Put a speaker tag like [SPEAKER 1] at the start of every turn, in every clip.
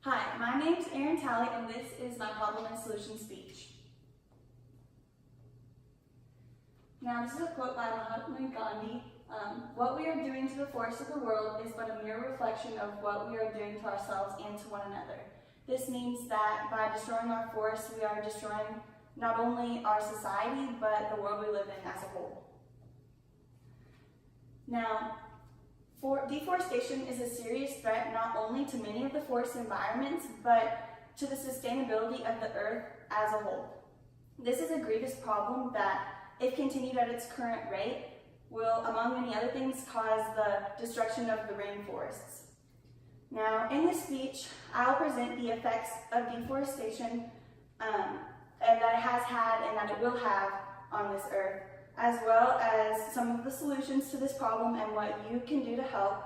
[SPEAKER 1] Hi, my name is Erin Talley, and this is my problem and solution speech. Now, this is a quote by Mahatma Gandhi. What we are doing to the forests of the world is but a mere reflection of what we are doing to ourselves and to one another. This means that by destroying our forests, we are destroying not only our society, but the world we live in as a whole. Now, deforestation is a serious threat not only to many of the forest environments, but to the sustainability of the earth as a whole. This is a grievous problem that, if continued at its current rate, will, among many other things, cause the destruction of the rainforests. Now, in this speech, I'll present the effects of deforestation and that it has had and that it will have on this earth, as well as some of the solutions to this problem and what you can do to help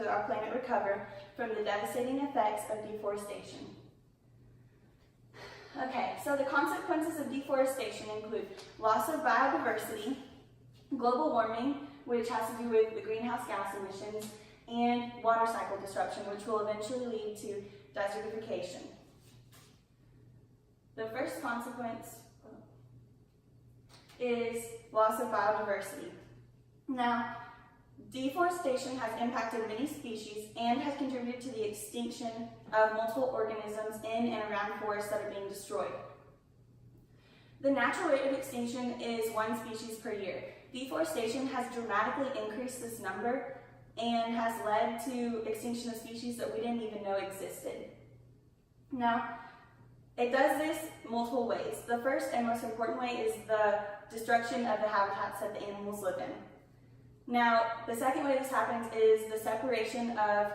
[SPEAKER 1] our planet recover from the devastating effects of deforestation. Okay, so the consequences of deforestation include loss of biodiversity, global warming, which has to do with the greenhouse gas emissions, and water cycle disruption, which will eventually lead to desertification. The first consequence is loss of biodiversity. Now, deforestation has impacted many species and has contributed to the extinction of multiple organisms in and around forests that are being destroyed. The natural rate of extinction is one species per year. Deforestation has dramatically increased this number and has led to extinction of species that we didn't even know existed. Now, it does this multiple ways. The first and most important way is the destruction of the habitats that the animals live in. Now, the second way this happens is the separation of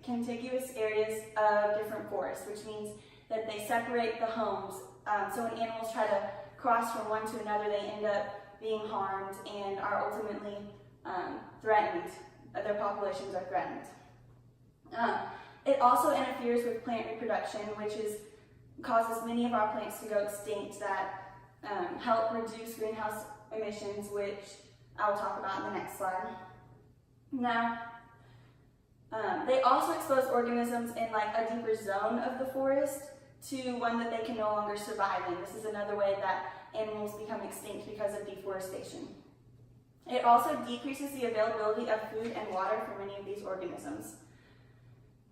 [SPEAKER 1] contiguous areas of different forests, which means that they separate the homes. So when animals try to cross from one to another, they end up being harmed and are ultimately threatened. Their populations are threatened. It also interferes with plant reproduction, which causes many of our plants to go extinct that help reduce greenhouse emissions, which I'll talk about in the next slide. Now, they also expose organisms in like a deeper zone of the forest to one that they can no longer survive in. This is another way that animals become extinct because of deforestation. It also decreases the availability of food and water for many of these organisms.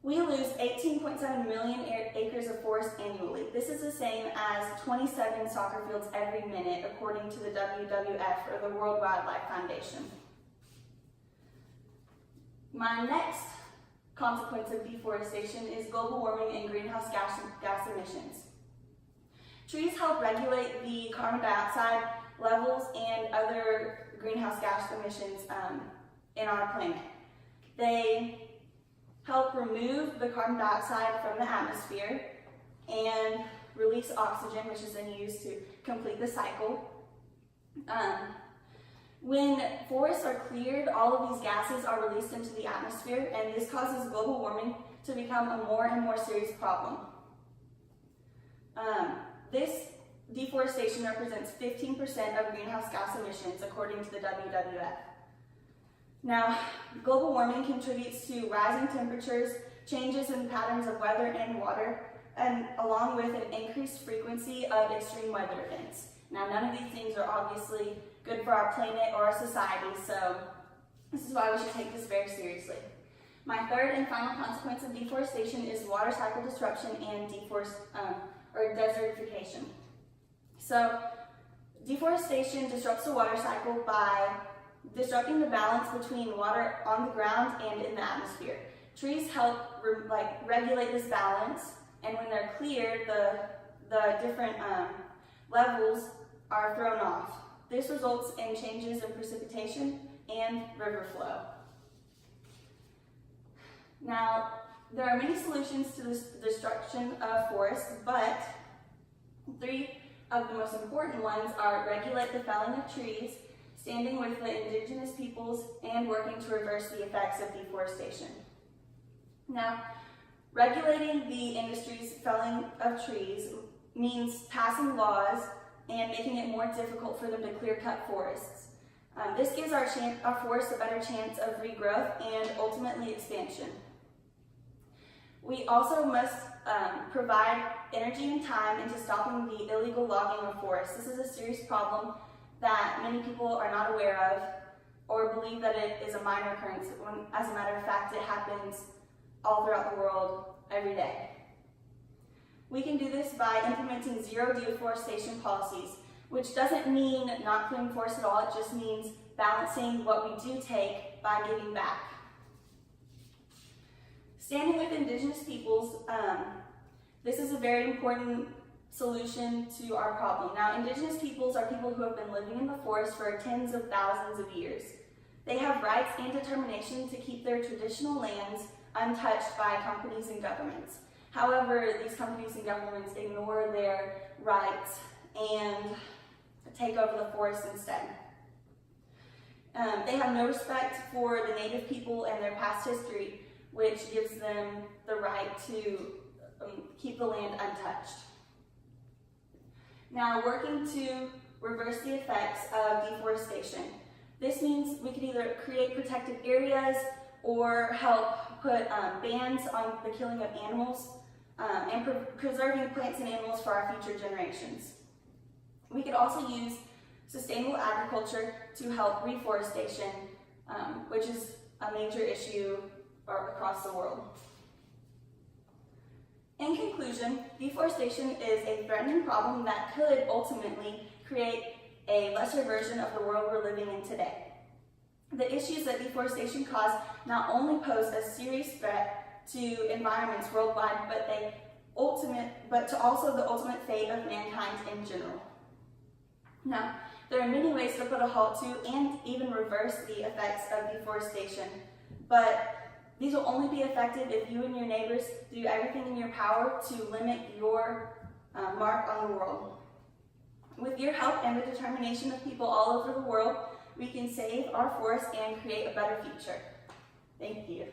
[SPEAKER 1] We lose 18.7 million acres of forest annually. This is the same as 27 soccer fields every minute, according to the WWF, or the World Wildlife Foundation. My next consequence of deforestation is global warming and greenhouse gas emissions. Trees help regulate the carbon dioxide levels and other greenhouse gas emissions in our planet. They help remove the carbon dioxide from the atmosphere and release oxygen, which is then used to complete the cycle. When forests are cleared, all of these gases are released into the atmosphere, and this causes global warming to become a more and more serious problem. This deforestation represents 15% of greenhouse gas emissions, according to the WWF. Now, global warming contributes to rising temperatures, changes in patterns of weather and water, and along with an increased frequency of extreme weather events. Now, none of these things are obviously good for our planet or our society, so this is why we should take this very seriously. My third and final consequence of deforestation is water cycle disruption and desertification. So, deforestation disrupts the water cycle by disrupting the balance between water on the ground and in the atmosphere. Trees help regulate this balance, and when they're cleared, the different levels are thrown off. This results in changes in precipitation and river flow. Now, there are many solutions to this destruction of forests, but three of the most important ones are regulate the felling of trees, standing with the indigenous peoples, and working to reverse the effects of deforestation. Now, regulating the industry's felling of trees means passing laws and making it more difficult for them to clear-cut forests. This gives our forests a better chance of regrowth and ultimately expansion. We also must provide energy and time into stopping the illegal logging of forests. This is a serious problem that many people are not aware of or believe that it is a minor occurrence, when as a matter of fact it happens all throughout the world every day. We can do this by implementing zero deforestation policies, which doesn't mean not clearing forests at all, it just means balancing what we do take by giving back. Standing with Indigenous peoples, this is a very important solution to our problem. Now, Indigenous peoples are people who have been living in the forest for tens of thousands of years. They have rights and determination to keep their traditional lands untouched by companies and governments. However, these companies and governments ignore their rights and take over the forest instead. They have no respect for the native people and their past history, which gives them the right to keep the land untouched. Now, working to reverse the effects of deforestation. This means we could either create protected areas or help put bans on the killing of animals and preserving plants and animals for our future generations. We could also use sustainable agriculture to help reforestation, which is a major issue across the world. In conclusion, deforestation is a threatening problem that could ultimately create a lesser version of the world we're living in today. The issues that deforestation causes not only pose a serious threat to environments worldwide, but to also the ultimate fate of mankind in general. Now, there are many ways to put a halt to and even reverse the effects of deforestation, but these will only be effective if you and your neighbors do everything in your power to limit your mark on the world. With your help and the determination of people all over the world, we can save our forests and create a better future. Thank you.